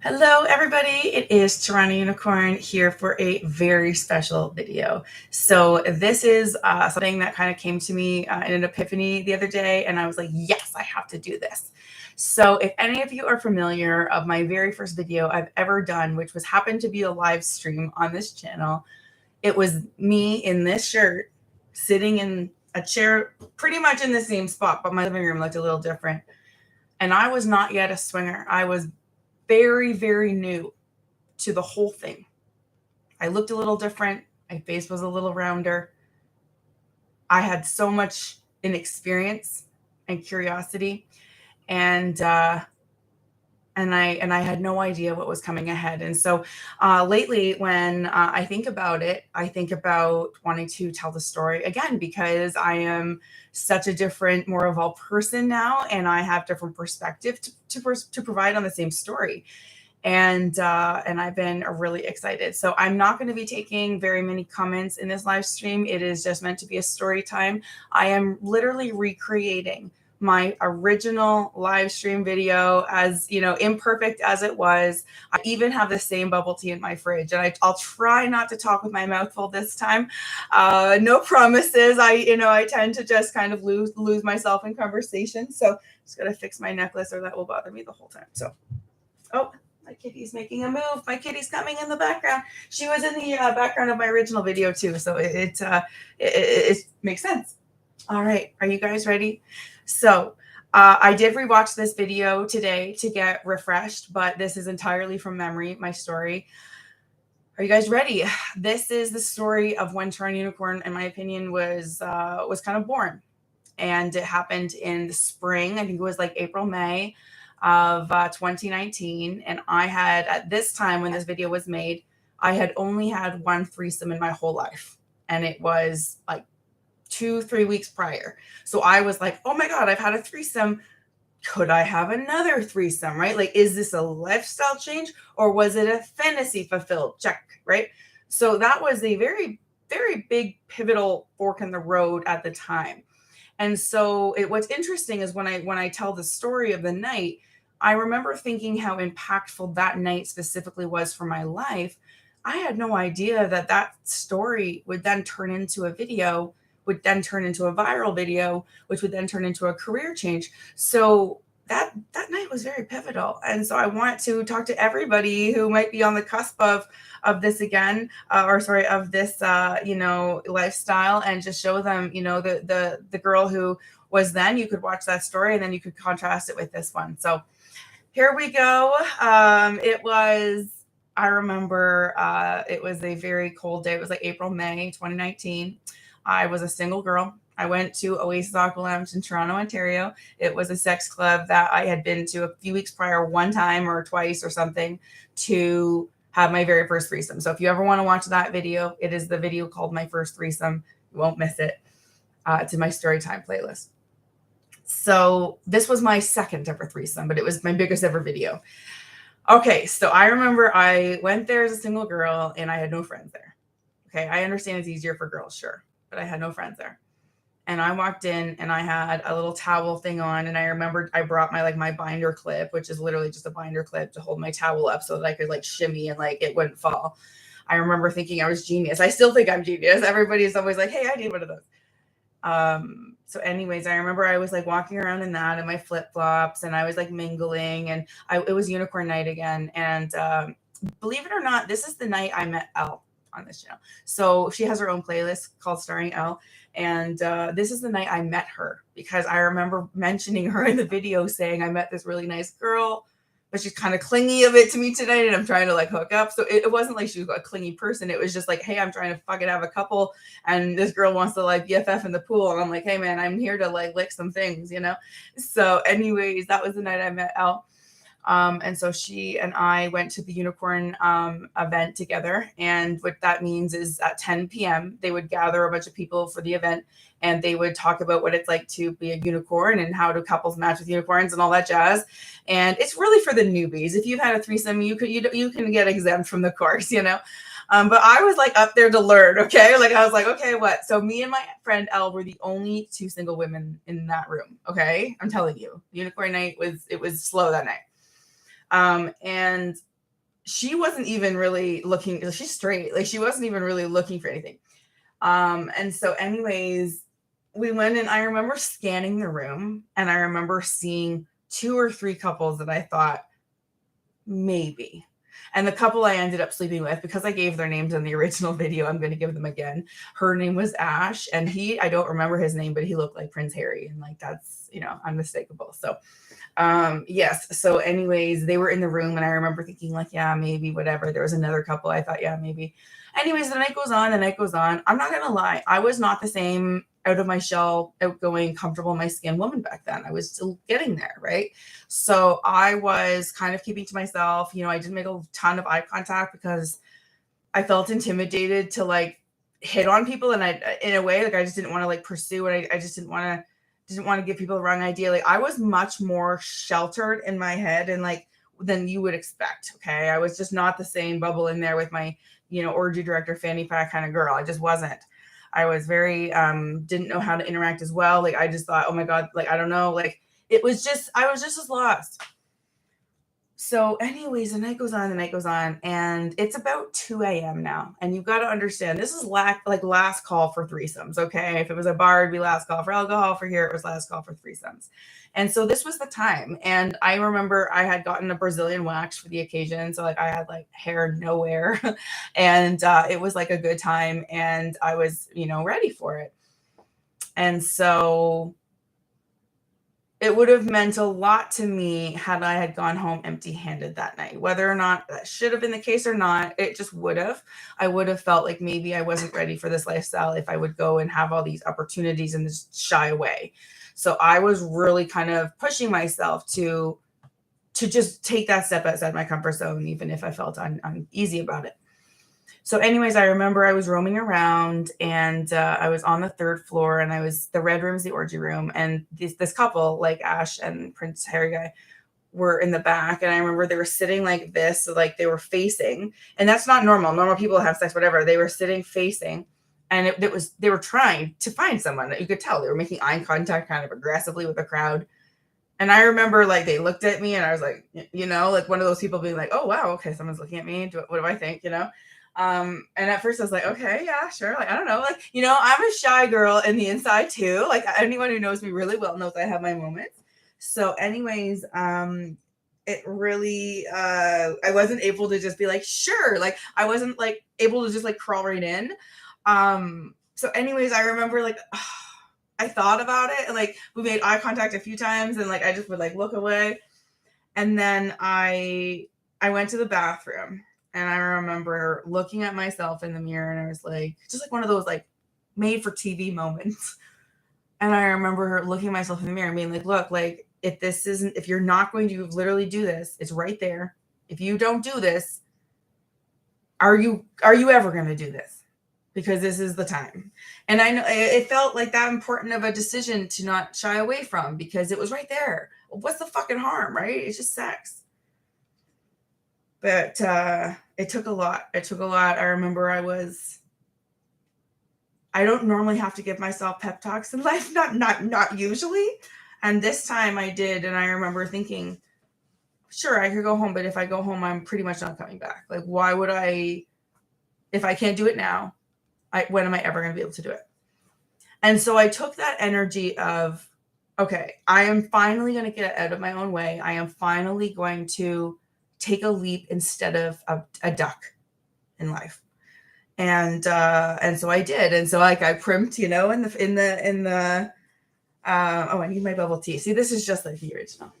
Hello, everybody. It is Toronto Unicorn here for a very special video. So this is something that kind of came to me in an epiphany the other day, and I was like, yes, I have to do this. So if any of you are familiar of my very first video I've ever done, which was happened to be a live stream on this channel, it was me in this shirt sitting in a chair pretty much in the same spot, but my living room looked a little different. And I was not yet a swinger. I was very, very new to the whole thing. I looked a little different. My face was a little rounder. I had so much inexperience and curiosity, and I had no idea what was coming ahead. And so lately, when I think about it, I think about wanting to tell the story again because I am such a different, more evolved person now, and I have different perspective to provide on the same story. And I've been really excited. So I'm not going to be taking very many comments in this live stream. It is just meant to be a story time. I am literally recreating my original live stream video, as you know, imperfect as it was. I even have the same bubble tea in my fridge, and I'll try not to talk with my mouth full this time. No promises. I tend to just kind of lose myself in conversation. So I'm just gonna fix my necklace, or that will bother me the whole time. So, oh, my kitty's making a move. My kitty's coming in the background. She was in the background of my original video too, so it makes sense. All right, are you guys ready? So I did rewatch this video today to get refreshed, but this is entirely from memory, my story. Are you guys ready? This is the story of when TorontoUnicorn, in my opinion, was kind of born, and it happened in the spring. I think it was like April, May of 2019. And I had, at this time when this video was made, I had only had one threesome in my whole life. And it was like 2-3 weeks prior. So I was like, oh my God, I've had a threesome. Could I have another threesome, right? Like, is this a lifestyle change or was it a fantasy fulfilled? Check, right? So that was a very, very big pivotal fork in the road at the time. And so what's interesting is when I tell the story of the night, I remember thinking how impactful that night specifically was for my life. I had no idea that story would then turn into a video, would then turn into a viral video, which would then turn into a career change. So that night was very pivotal. And so I want to talk to everybody who might be on the cusp of this again, of this lifestyle, and just show them, the girl who was then. You could watch that story and then you could contrast it with this one. So here we go. I remember it was a very cold day. It was like April, May 2019. I was a single girl. I went to Oasis Aqua Lounge in Toronto, Ontario. It was a sex club that I had been to a few weeks prior, one time or twice or something, to have my very first threesome. So if you ever want to watch that video, it is the video called My First Threesome. You won't miss it. It's in my story time playlist. So this was my second ever threesome, but it was my biggest ever video. Okay, so I remember I went there as a single girl and I had no friends there. Okay, I understand it's easier for girls, sure, but I had no friends there. And I walked in and I had a little towel thing on, and I remembered I brought my binder clip, which is literally just a binder clip to hold my towel up so that I could like shimmy and like it wouldn't fall. I remember thinking I was genius. I still think I'm genius. Everybody's always like, hey, I need one of those. So anyways, I remember I was like walking around in that in my flip-flops, and I was like mingling, and it was unicorn night again. And believe it or not, this is the night I met Elle on this channel. So she has her own playlist called Starring Elle. And this is the night I met her, because I remember mentioning her in the video saying I met this really nice girl, but she's kind of clingy a bit to me tonight, and I'm trying to like hook up. So it wasn't like she was a clingy person. It was just like, hey, I'm trying to fucking have a couple, and this girl wants to like BFF in the pool. And I'm like, hey man, I'm here to like lick some things, So anyways, that was the night I met Elle. And so she and I went to the unicorn event together. And what that means is at 10 p.m., they would gather a bunch of people for the event, and they would talk about what it's like to be a unicorn and how do couples match with unicorns and all that jazz. And it's really for the newbies. If you've had a threesome, you can get exempt from the course, But I was like up there to learn. Okay. Like I was like, okay, what? So me and my friend Elle were the only two single women in that room. Okay. I'm telling you, unicorn night was slow that night. And she wasn't even really looking, she's straight. Like she wasn't even really looking for anything. And so anyways, we went and I remember scanning the room and I remember seeing 2 or 3 couples that I thought maybe. And the couple I ended up sleeping with, because I gave their names in the original video, I'm going to give them again. Her name was Ash, and I don't remember his name, but he looked like Prince Harry, and like that's, unmistakable. So, yes. So anyways, they were in the room and I remember thinking like, yeah, maybe, whatever. There was another couple I thought, yeah, maybe. Anyways, the night goes on, the night goes on. I'm not going to lie. I was not the same out of my shell, outgoing, comfortable in my skin woman back then. I was still getting there, right? So I was kind of keeping to myself. I didn't make a ton of eye contact because I felt intimidated to like hit on people, and I, in a way, like I just didn't want to like pursue it. I just didn't want to give people the wrong idea. Like I was much more sheltered in my head and like than you would expect. Okay, I was just not the same bubble in there with my orgy director fanny pack kind of girl. I just wasn't. I was very didn't know how to interact as well. Like I just thought, oh my God, like I don't know. Like I was just as lost. So anyways, the night goes on, and it's about 2 a.m. now. And you've got to understand, this is like last call for threesomes, okay? If it was a bar, it'd be last call for alcohol. For here, it was last call for threesomes. And so this was the time. And I remember I had gotten a Brazilian wax for the occasion. So like I had like hair nowhere. And it was like a good time. And I was, ready for it. And so it would have meant a lot to me had I had gone home empty-handed that night. Whether or not that should have been the case or not, it just would have. I would have felt like maybe I wasn't ready for this lifestyle if I would go and have all these opportunities and just shy away. So I was really kind of pushing myself to just take that step outside my comfort zone, even if I felt uneasy about it. So anyways, I remember I was roaming around and I was on the 3rd floor, and the red room's the orgy room. And this couple, like Ash and Prince Harry guy, were in the back. And I remember they were sitting like this, so like they were facing, and that's not normal. Normal people have sex, whatever. They were sitting facing, and they were trying to find someone. You could tell they were making eye contact kind of aggressively with the crowd. And I remember like they looked at me and I was like, like one of those people being like, oh wow, okay, someone's looking at me. What do I think? And at first I was like, okay, yeah, sure. Like, I don't know. Like, I'm a shy girl in the inside too. Like anyone who knows me really well knows I have my moments. So anyways, it really, I wasn't able to just be like, sure. Like I wasn't like able to just like crawl right in. So anyways, I remember like, I thought about it and like we made eye contact a few times and like I just would like look away. And then I went to the bathroom. And I remember looking at myself in the mirror and I was like, just like one of those like made for TV moments. And I remember looking at myself in the mirror and being like, look, like if you're not going to literally do this, it's right there. If you don't do this, are you ever going to do this? Because this is the time. And I know it felt like that important of a decision to not shy away from, because it was right there. What's the fucking harm, right? It's just sex. But it took a lot. I remember I don't normally have to give myself pep talks in life, not usually. And this time I did. And I remember thinking, sure, I could go home, but if I go home, I'm pretty much not coming back. Like, why would if I can't do it now, when am I ever going to be able to do it? And so I took that energy of, okay, I am finally going to get out of my own way. I am finally going to take a leap instead of a duck in life. And so I did. And so like I primped, in the I need my bubble tea. See, this is just like the original.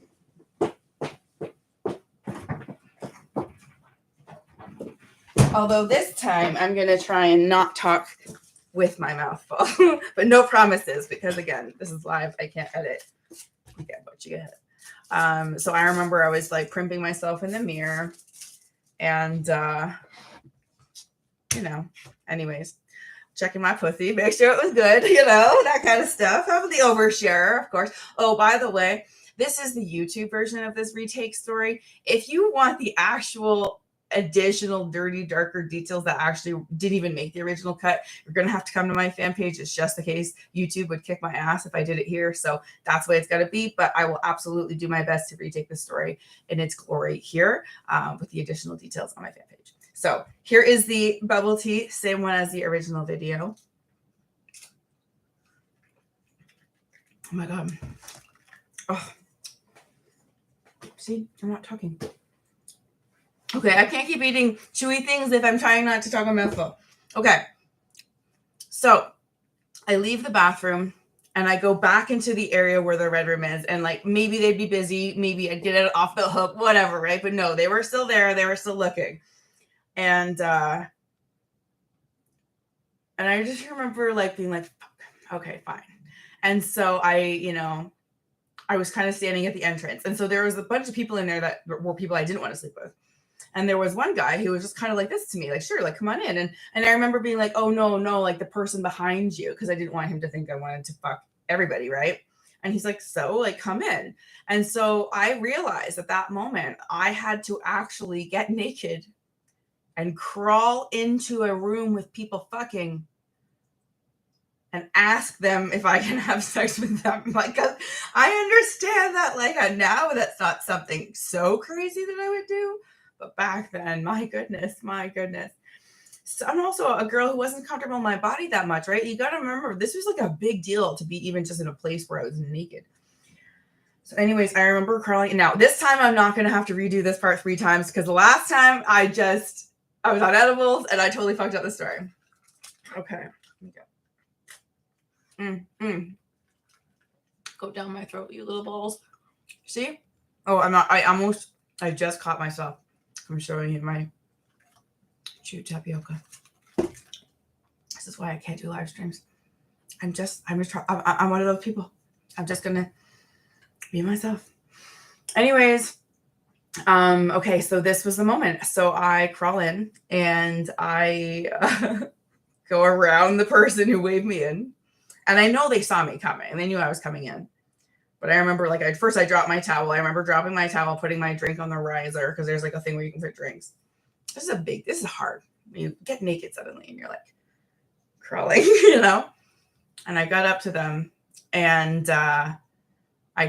Although this time I'm going to try and not talk with my mouth full, but no promises, because again, this is live. I can't edit. You get what you get. So I remember I was like primping myself in the mirror and, anyways, checking my pussy, make sure it was good, that kind of stuff. Have the overshare, of course. Oh, by the way, this is the YouTube version of this retake story. If you want the actual additional dirty, darker details that actually didn't even make the original cut, you're going to have to come to my fan page. It's just the case YouTube would kick my ass if I did it here. So that's the way it's got to be. But I will absolutely do my best to retake the story in its glory here with the additional details on my fan page. So here is the bubble tea, same one as the original video. Oh my God. Oh. See, I'm not talking. Okay, I can't keep eating chewy things if I'm trying not to talk a mouthful. Okay, so I leave the bathroom and I go back into the area where the red room is, and like maybe they'd be busy, maybe I'd get it off the hook, whatever, right? But no, they were still there. They were still looking, and I just remember like being like, okay, fine. And so I was kind of standing at the entrance, and so there was a bunch of people in there that were people I didn't want to sleep with. And there was one guy who was just kind of like this to me, like, sure, like, come on in. And I remember being like, oh, no, like the person behind you, because I didn't want him to think I wanted to fuck everybody, right? And he's like, so, like, come in. And so I realized at that moment, I had to actually get naked and crawl into a room with people fucking and ask them if I can have sex with them. Like, I understand that, like, now that's not something so crazy that I would do. But back then, my goodness. So I'm also a girl who wasn't comfortable in my body that much, right? You got to remember, this was like a big deal to be even just in a place where I was naked. So anyways, I remember crawling. Now, this time I'm not going to have to redo this part 3 times, because the last time I was on edibles and I totally fucked up the story. Okay. Go down my throat, you little balls. See? Oh, I just caught myself. I'm showing you my chewed tapioca. This is why I can't do live streams. I'm one of those people. I'm just gonna be myself. Anyways, okay, so this was the moment. So I crawl in and I go around the person who waved me in. And I know they saw me coming and they knew I was coming in. But I remember, like, at first I dropped my towel. I remember dropping my towel, putting my drink on the riser, because there's like a thing where you can put drinks. This is hard. You get naked suddenly and you're like crawling, And I got up to them and I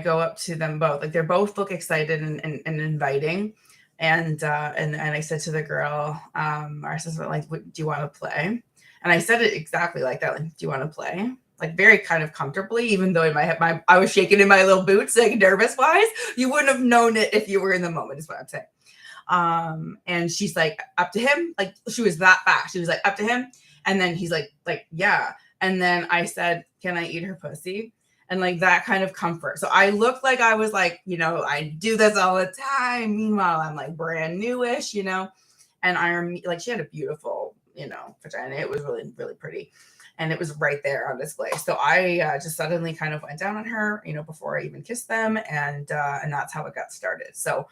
go up to them both. Like, they both look excited and inviting. And I said to the girl, our sister, like, do you want to play? And I said it exactly like that. Like, do you want to play? Like, very kind of comfortably, even though in my head, I was shaking in my little boots, like, nervous wise. You wouldn't have known it if you were in the moment, is what I'm saying. And she's like, up to him. Like, she was that fast. She was like, up to him. And then he's like, yeah. And then I said, can I eat her pussy? And like that kind of comfort. So I looked like I was like, I do this all the time. Meanwhile, I'm like brand newish, and like, she had a beautiful, vagina. It was really, really pretty. And it was right there on display. So I just suddenly kind of went down on her, before I even kissed them. And that's how it got started. So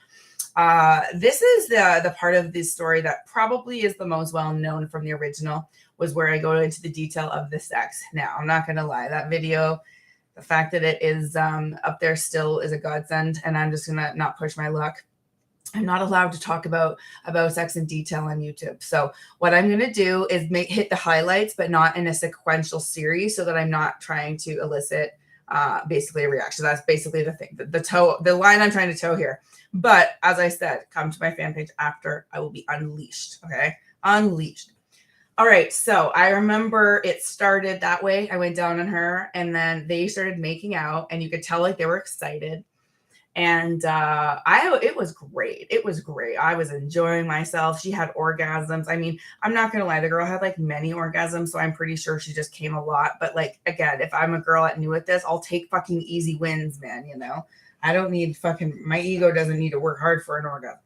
this is the part of this story that probably is the most well-known from the original, was where I go into the detail of the sex. Now, I'm not going to lie. That video, the fact that it is up there still is a godsend. And I'm just going to not push my luck. I'm not allowed to talk about sex in detail on YouTube. So what I'm going to do is hit the highlights, but not in a sequential series, so that I'm not trying to elicit basically a reaction. That's basically the thing, the line I'm trying to toe here. But as I said, come to my fan page after. I will be unleashed. Okay. Unleashed. All right. So I remember it started that way. I went down on her and then they started making out, and you could tell like they were excited. And it was great. It was great. I was enjoying myself. She had orgasms. I mean, I'm not going to lie. The girl had like many orgasms. So I'm pretty sure she just came a lot. But like, again, if I'm a girl that new at this, I'll take fucking easy wins, man. I don't need my ego doesn't need to work hard for an orgasm.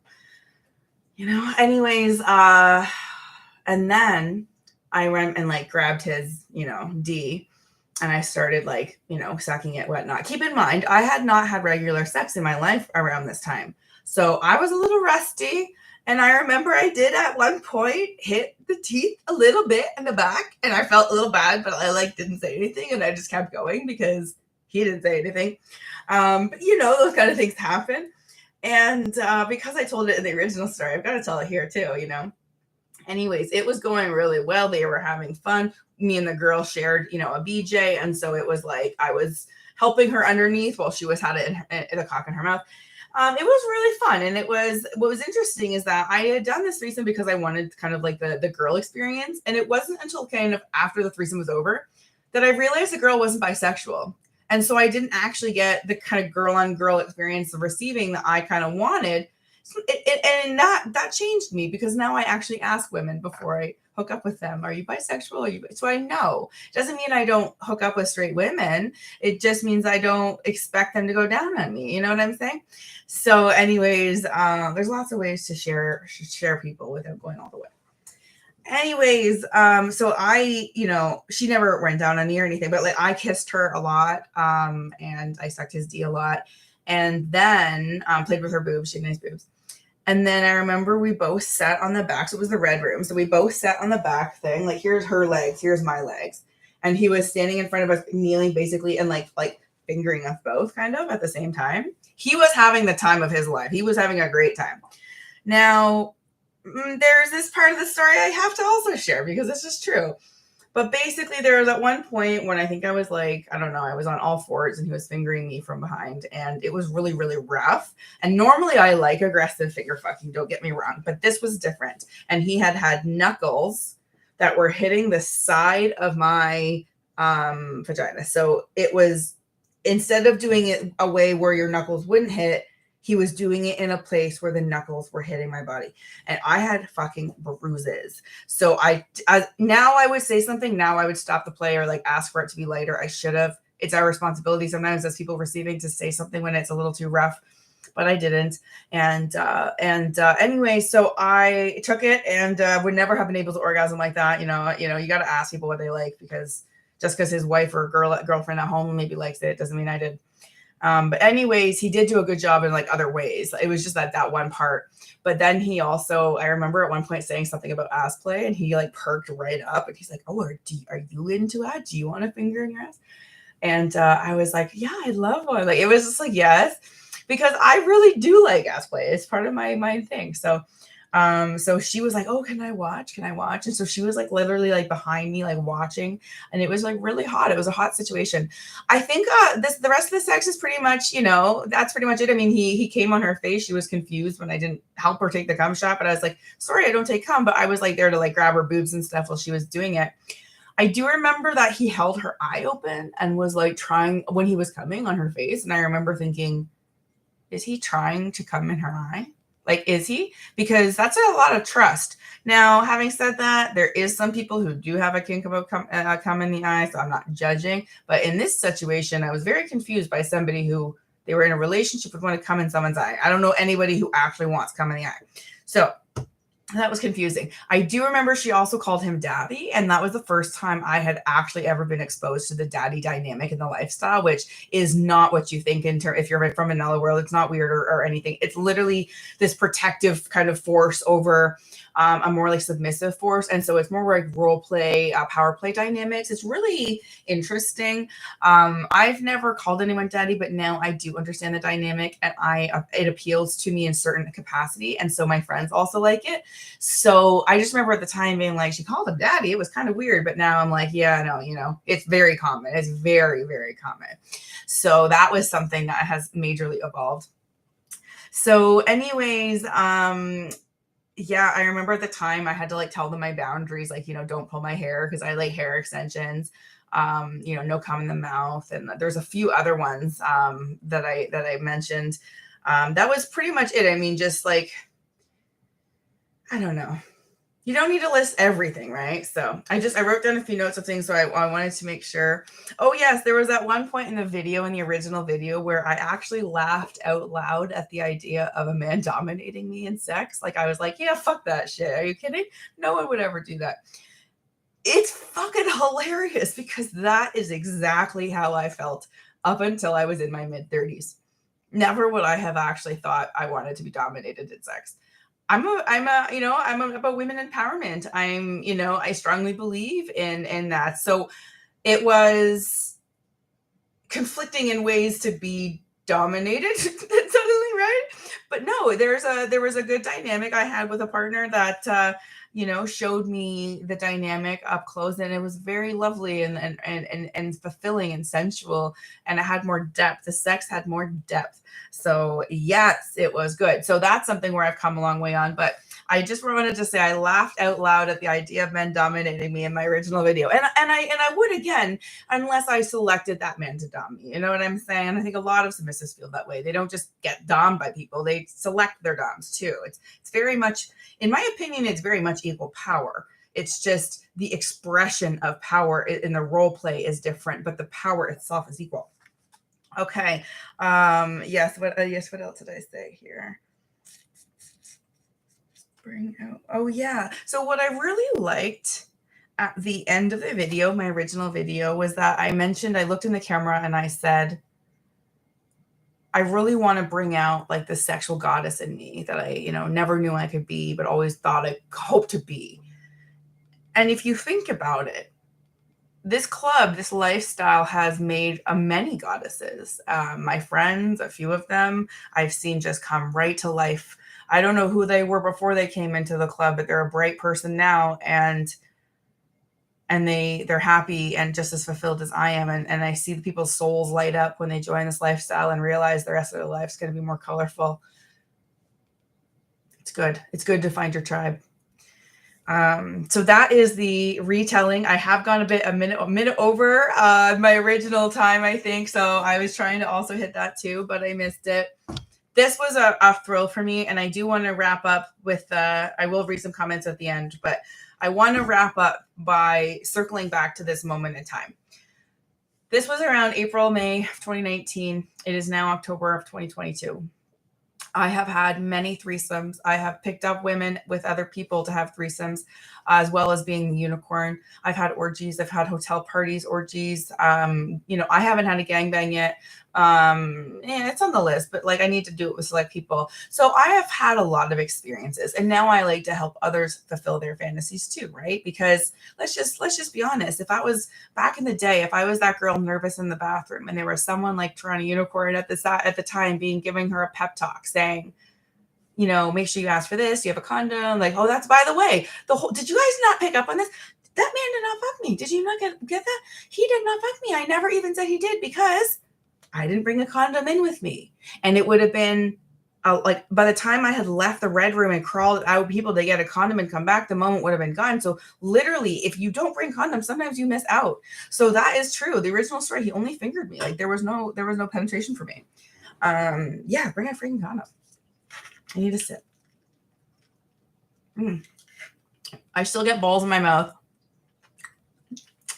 Anyways, and then I went and like grabbed his, D. And I started like, sucking it, whatnot. Keep in mind, I had not had regular sex in my life around this time. So I was a little rusty. And I remember I did at one point hit the teeth a little bit in the back. And I felt a little bad, but I like didn't say anything. And I just kept going because he didn't say anything. But those kind of things happen. And because I told it in the original story, I've got to tell it here too, you know. Anyways, it was going really well. They were having fun. Me and the girl shared, you know, a BJ. And so it was like I was helping her underneath while she was had it in the cock in her mouth. It was really fun. And it was, what was interesting is that I had done this threesome because I wanted kind of like the girl experience. And it wasn't until kind of after the threesome was over that I realized the girl wasn't bisexual. And so I didn't actually get the kind of girl on girl experience of receiving that I kind of wanted. And that changed me because now I actually ask women before I hook up with them, are you bisexual? Are you, so I know. It doesn't mean I don't hook up with straight women. It just means I don't expect them to go down on me. You know what I'm saying? So anyways, there's lots of ways to share people without going all the way. Anyways, so I, you know, she never went down on me or anything, but like I kissed her a lot, and I sucked his D a lot, and then played with her boobs. She had nice boobs. And then I remember we both sat on the back. So it was the red room. So we both sat on the back thing. Like, here's her legs, here's my legs. And he was standing in front of us, kneeling basically, and like fingering us both kind of at the same time. He was having the time of his life. He was having a great time. Now, there's this part of the story I have to also share because this is true. But basically, there was at one point when I think I was like, I don't know, I was on all fours and he was fingering me from behind. And it was really, really rough. And normally I like aggressive finger fucking, don't get me wrong. But this was different. And he had knuckles that were hitting the side of my vagina. So it was, instead of doing it a way where your knuckles wouldn't hit, he was doing it in a place where the knuckles were hitting my body. And I had fucking bruises. So now I would say something. Now I would stop the play or like ask for it to be lighter. I should have. It's our responsibility sometimes as people receiving to say something when it's a little too rough, but I didn't. And anyway, so I took it and would never have been able to orgasm like that. You got to ask people what they like, because just because his wife or girlfriend at home maybe likes it doesn't mean I did. But anyways, he did do a good job in like other ways. It was just that one part. But then he also, I remember at one point saying something about ass play, and he like perked right up and he's like, oh, are you into that? Do you want a finger in your ass? And I was like, yeah, I love one. Like, it was just like, yes, because I really do like ass play. It's part of my thing. So she was like, oh, can I watch? And so she was like literally like behind me, like watching, and it was like really hot. It was a hot situation. I think the rest of the sex is pretty much, that's pretty much it. I mean, he came on her face. She was confused when I didn't help her take the cum shot, but I was like, sorry, I don't take cum, but I was like there to like grab her boobs and stuff while she was doing it. I do remember that he held her eye open and was like trying when he was coming on her face. And I remember thinking, is he trying to come in her eye? Like, is he? Because that's a lot of trust. Now, having said that, there is some people who do have a kink about cum in the eye, so I'm not judging. But in this situation, I was very confused by somebody who they were in a relationship with wanting to come in someone's eye. I don't know anybody who actually wants cum in the eye. So that was confusing. I do remember she also called him daddy, and that was the first time I had actually ever been exposed to the daddy dynamic in the lifestyle, which is not what you think if you're from another world. It's not weird or anything. It's literally this protective kind of force over a more like submissive force, and so it's more like role play, power play dynamics. It's really interesting. I've never called anyone daddy, but now I do understand the dynamic, and it appeals to me in certain capacity, and so my friends also like it. So I just remember at the time being like, she called him daddy. It was kind of weird, but now I'm like, yeah, no, it's very common. It's very, very common. So that was something that has majorly evolved. So anyways, yeah, I remember at the time I had to like tell them my boundaries, like, don't pull my hair because I like hair extensions, no cum in the mouth. And there's a few other ones that I mentioned. That was pretty much it. I mean, just like, I don't know. You don't need to list everything, right? So I wrote down a few notes of things. So I wanted to make sure. Oh yes, there was that one point in the original video, where I actually laughed out loud at the idea of a man dominating me in sex. Like, I was like, yeah, fuck that shit. Are you kidding? No one would ever do that. It's fucking hilarious because that is exactly how I felt up until I was in my mid-30s. Never would I have actually thought I wanted to be dominated in sex. I'm about women empowerment. I strongly believe in that. So it was conflicting in ways to be dominated suddenly, right? But no, there was a good dynamic I had with a partner that showed me the dynamic up close, and it was very lovely and fulfilling and sensual, and it had more depth. The sex had more depth. So yes, it was good. So that's something where I've come a long way on. But I just wanted to say I laughed out loud at the idea of men dominating me in my original video. And I would again, unless I selected that man to dom me. You know what I'm saying? I think a lot of submissives feel that way. They don't just get dommed by people, they select their doms too. It's very much, in my opinion, it's very much equal power. It's just the expression of power in the role play is different, but the power itself is equal. Okay. Yes. What else did I say here? Bring out. Oh yeah. So what I really liked at the end of the video, my original video, was that I mentioned, I looked in the camera and I said, I really want to bring out like the sexual goddess in me that I, never knew I could be, but always thought I hoped to be. And if you think about it, this club, this lifestyle has made many goddesses. My friends, a few of them, I've seen just come right to life. I don't know who they were before they came into the club, but they're a bright person now, and they're happy and just as fulfilled as I am. And I see the people's souls light up when they join this lifestyle and realize the rest of their life's going to be more colorful. It's good. It's good to find your tribe. So that is the retelling. I have gone a minute over my original time, I think. So I was trying to also hit that too, but I missed it. This was a thrill for me, and I do want to wrap up with, I will read some comments at the end, but I want to wrap up by circling back to this moment in time. This was around April, May of 2019. It is now October of 2022. I have had many threesomes. I have picked up women with other people to have threesomes, as well as being the unicorn. I've had orgies. I've had hotel parties, orgies. I haven't had a gangbang yet. It's on the list, but like I need to do it with select people. So I have had a lot of experiences, and now I like to help others fulfill their fantasies too, right? Because let's just be honest. If I was back in the day, if I was that girl nervous in the bathroom, and there was someone like TorontoUnicorn at the time giving her a pep talk, saying, make sure you ask for this. You have a condom. Like, oh, that's, by the way, did you guys not pick up on this? That man did not fuck me. Did you not get that? He did not fuck me. I never even said he did because I didn't bring a condom in with me. And it would have been like by the time I had left the red room and crawled out people to get a condom and come back, the moment would have been gone. So literally, if you don't bring condoms, sometimes you miss out. So that is true. The original story, he only fingered me. Like there was no penetration for me. Yeah, bring a freaking condom. I need a sip. I still get balls in my mouth,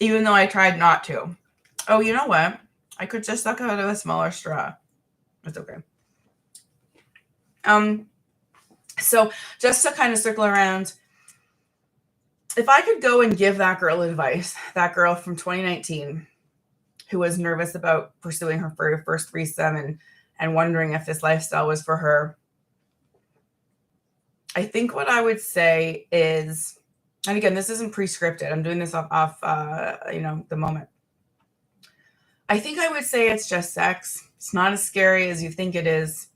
even though I tried not to. Oh, you know what? I could just suck out of a smaller straw. It's okay. So just to kind of circle around, if I could go and give that girl advice, that girl from 2019 who was nervous about pursuing her first threesome and wondering if this lifestyle was for her, I think what I would say is, and again, this isn't pre-scripted. I'm doing this off the moment. I think I would say it's just sex. It's not as scary as you think it is.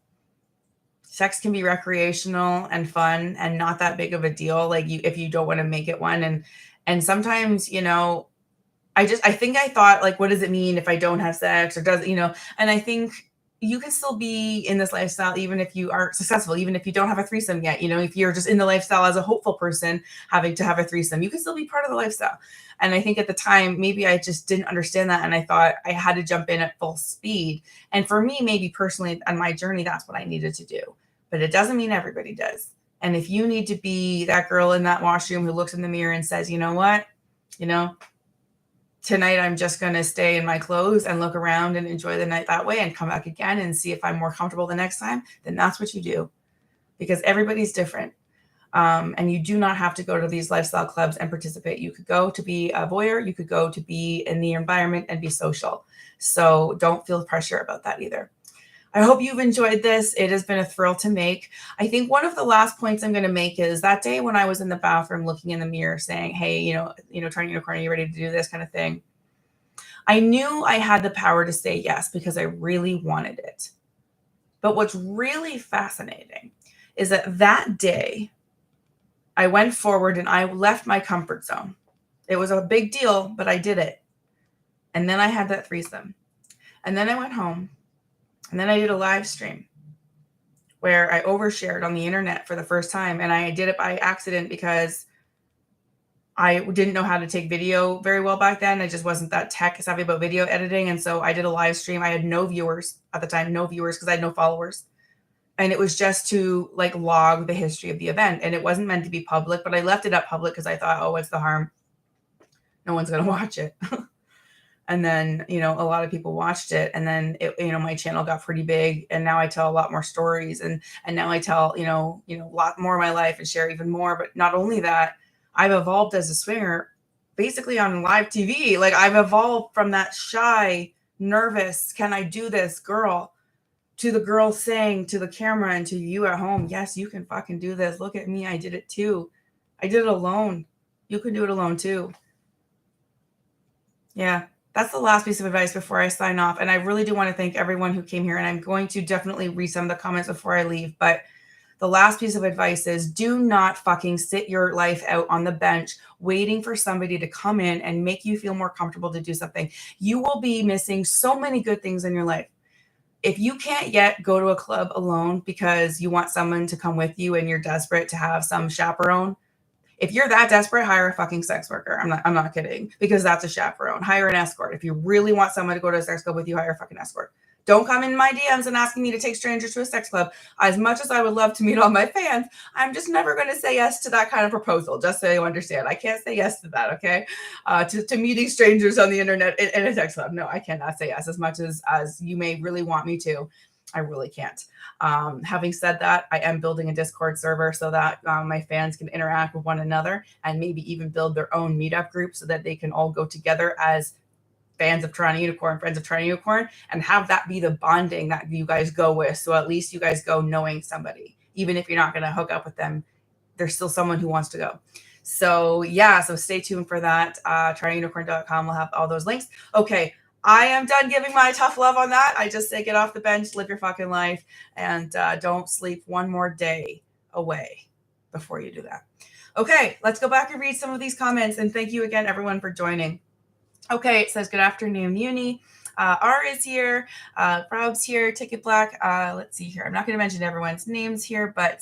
Sex can be recreational and fun and not that big of a deal. Like if you don't want to make it one. And sometimes, I think I thought, like, what does it mean if I don't have sex or does, and I think you can still be in this lifestyle, even if you aren't successful, even if you don't have a threesome yet, if you're just in the lifestyle as a hopeful person having to have a threesome, you can still be part of the lifestyle. And I think at the time, maybe I just didn't understand that. And I thought I had to jump in at full speed. And for me, maybe personally on my journey, that's what I needed to do. But it doesn't mean everybody does. And if you need to be that girl in that washroom who looks in the mirror and says, you know what, tonight I'm just going to stay in my clothes and look around and enjoy the night that way and come back again and see if I'm more comfortable the next time, then that's what you do, because everybody's different. And you do not have to go to these lifestyle clubs and participate. You could go to be a voyeur. You could go to be in the environment and be social. So don't feel pressure about that either. I hope you've enjoyed this. It has been a thrill to make. I think one of the last points I'm going to make is that day when I was in the bathroom looking in the mirror saying, hey, TorontoUnicorn, are you ready to do this kind of thing? I knew I had the power to say yes because I really wanted it. But what's really fascinating is that day I went forward and I left my comfort zone. It was a big deal, but I did it. And then I had that threesome. And then I went home and then I did a live stream where I overshared on the internet for the first time. And I did it by accident because I didn't know how to take video very well back then. I just wasn't that tech savvy about video editing. And so I did a live stream. I had no viewers at the time, no viewers because I had no followers. And it was just to like log the history of the event. And it wasn't meant to be public, but I left it up public because I thought, oh, what's the harm? No one's going to watch it. And then, a lot of people watched it. And then, my channel got pretty big. And now I tell a lot more stories. And now I tell, a lot more of my life and share even more. But not only that, I've evolved as a swinger basically on live TV. Like I've evolved from that shy, nervous, can I do this girl to the girl saying to the camera and to you at home, yes, you can fucking do this. Look at me. I did it too. I did it alone. You can do it alone too. Yeah, that's the last piece of advice before I sign off. And I really do want to thank everyone who came here. And I'm going to definitely read some of the comments before I leave. But the last piece of advice is do not fucking sit your life out on the bench waiting for somebody to come in and make you feel more comfortable to do something. You will be missing so many good things in your life. If you can't yet go to a club alone because you want someone to come with you and you're desperate to have some chaperone, if you're that desperate, hire a fucking sex worker. I'm not kidding, because that's a chaperone. Hire an escort. If you really want someone to go to a sex club with you, hire a fucking escort. Don't come in my DMs and asking me to take strangers to a sex club. As much as I would love to meet all my fans, I'm just never going to say yes to that kind of proposal, just so you understand. I can't say yes to that, okay? To meeting strangers on the internet in a sex club. No, I cannot say yes, as much as you may really want me to. I really can't. Having said that, I am building a Discord server so that my fans can interact with one another and maybe even build their own meetup group so that they can all go together as fans of Toronto Unicorn, friends of Toronto Unicorn, and have that be the bonding that you guys go with. So at least you guys go knowing somebody. Even if you're not going to hook up with them, there's still someone who wants to go. So yeah, so stay tuned for that. TorontoUnicorn.com will have all those links. Okay, I am done giving my tough love on that. I just say get off the bench, live your fucking life, and don't sleep one more day away before you do that. Okay, let's go back and read some of these comments. And thank you again, everyone, for joining. Okay, it says, good afternoon, Uni. R is here. Rob's here. Ticket Black. Let's see here. I'm not going to mention everyone's names here, but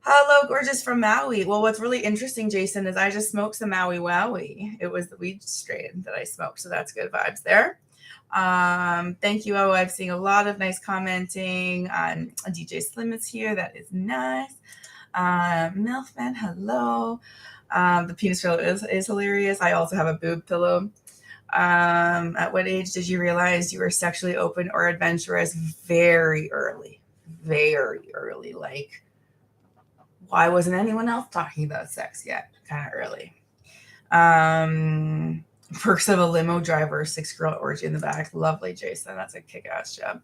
hello, gorgeous from Maui. Well, what's really interesting, Jason, is I just smoked some Maui Wowie. It was the weed strain that I smoked, so that's good vibes there. Thank you. Oh, I'm seeing a lot of nice commenting. DJ Slim is here. That is nice. Milfman, hello. The penis pillow is hilarious. I also have a boob pillow. At what age did you realize you were sexually open or adventurous? Very early. Very early. Like, why wasn't anyone else talking about sex yet? Kind of early. Perks of a limo driver, 6-girl orgy in the back. Lovely, Jason. That's a kick-ass job.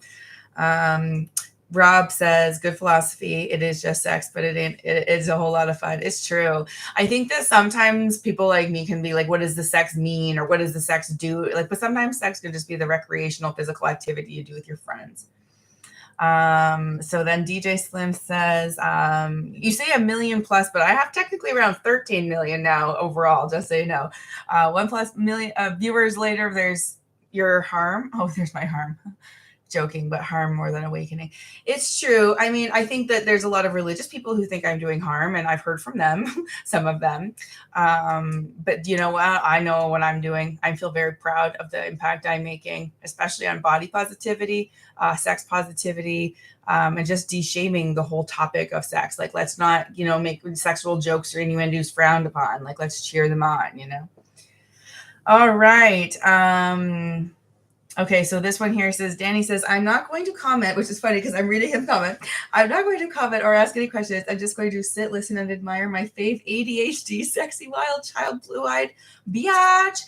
Rob says, good philosophy. It is just sex, but it's a whole lot of fun. It's true. I think that sometimes people like me can be like, what does the sex mean? Or what does the sex do? Like, but sometimes sex can just be the recreational physical activity you do with your friends. So then DJ Slim says, you say 1 million plus, but I have technically around 13 million now overall, just so you know. 1+ million viewers later, there's your harm. Oh, there's my harm. Joking, but harm more than awakening. It's true. I mean, I think that there's a lot of religious people who think I'm doing harm, and I've heard from them, some of them. But you know what? I know what I'm doing. I feel very proud of the impact I'm making, especially on body positivity, sex positivity, and just de-shaming the whole topic of sex. Like, let's not, make sexual jokes or innuendos frowned upon. Like, let's cheer them on, All right. Okay, so this one here says, Danny says, I'm not going to comment, which is funny because I'm reading him comment. I'm not going to comment or ask any questions. I'm just going to sit, listen, and admire my fave ADHD, sexy, wild child, blue-eyed biatch.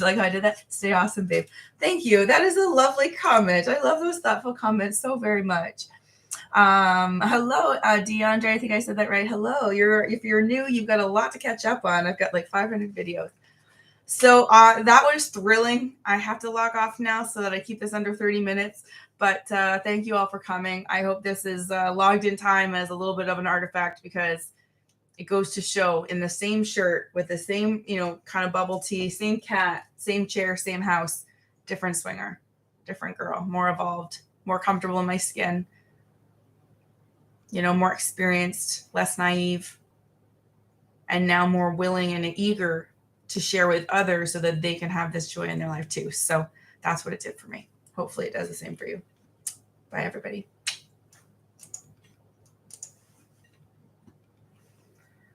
Like how I did that? Stay awesome, babe. Thank you. That is a lovely comment. I love those thoughtful comments so very much. Hello, DeAndre. I think I said that right. Hello. If you're new, you've got a lot to catch up on. I've got like 500 videos. So that was thrilling. I have to log off now so that I keep this under 30 minutes. But thank you all for coming. I hope this is logged in time as a little bit of an artifact, because it goes to show, in the same shirt with the same, kind of bubble tea, same cat, same chair, same house, different swinger, different girl, more evolved, more comfortable in my skin, more experienced, less naive, and now more willing and eager to share with others so that they can have this joy in their life too. So that's what it did for me. Hopefully it does the same for you. Bye, everybody.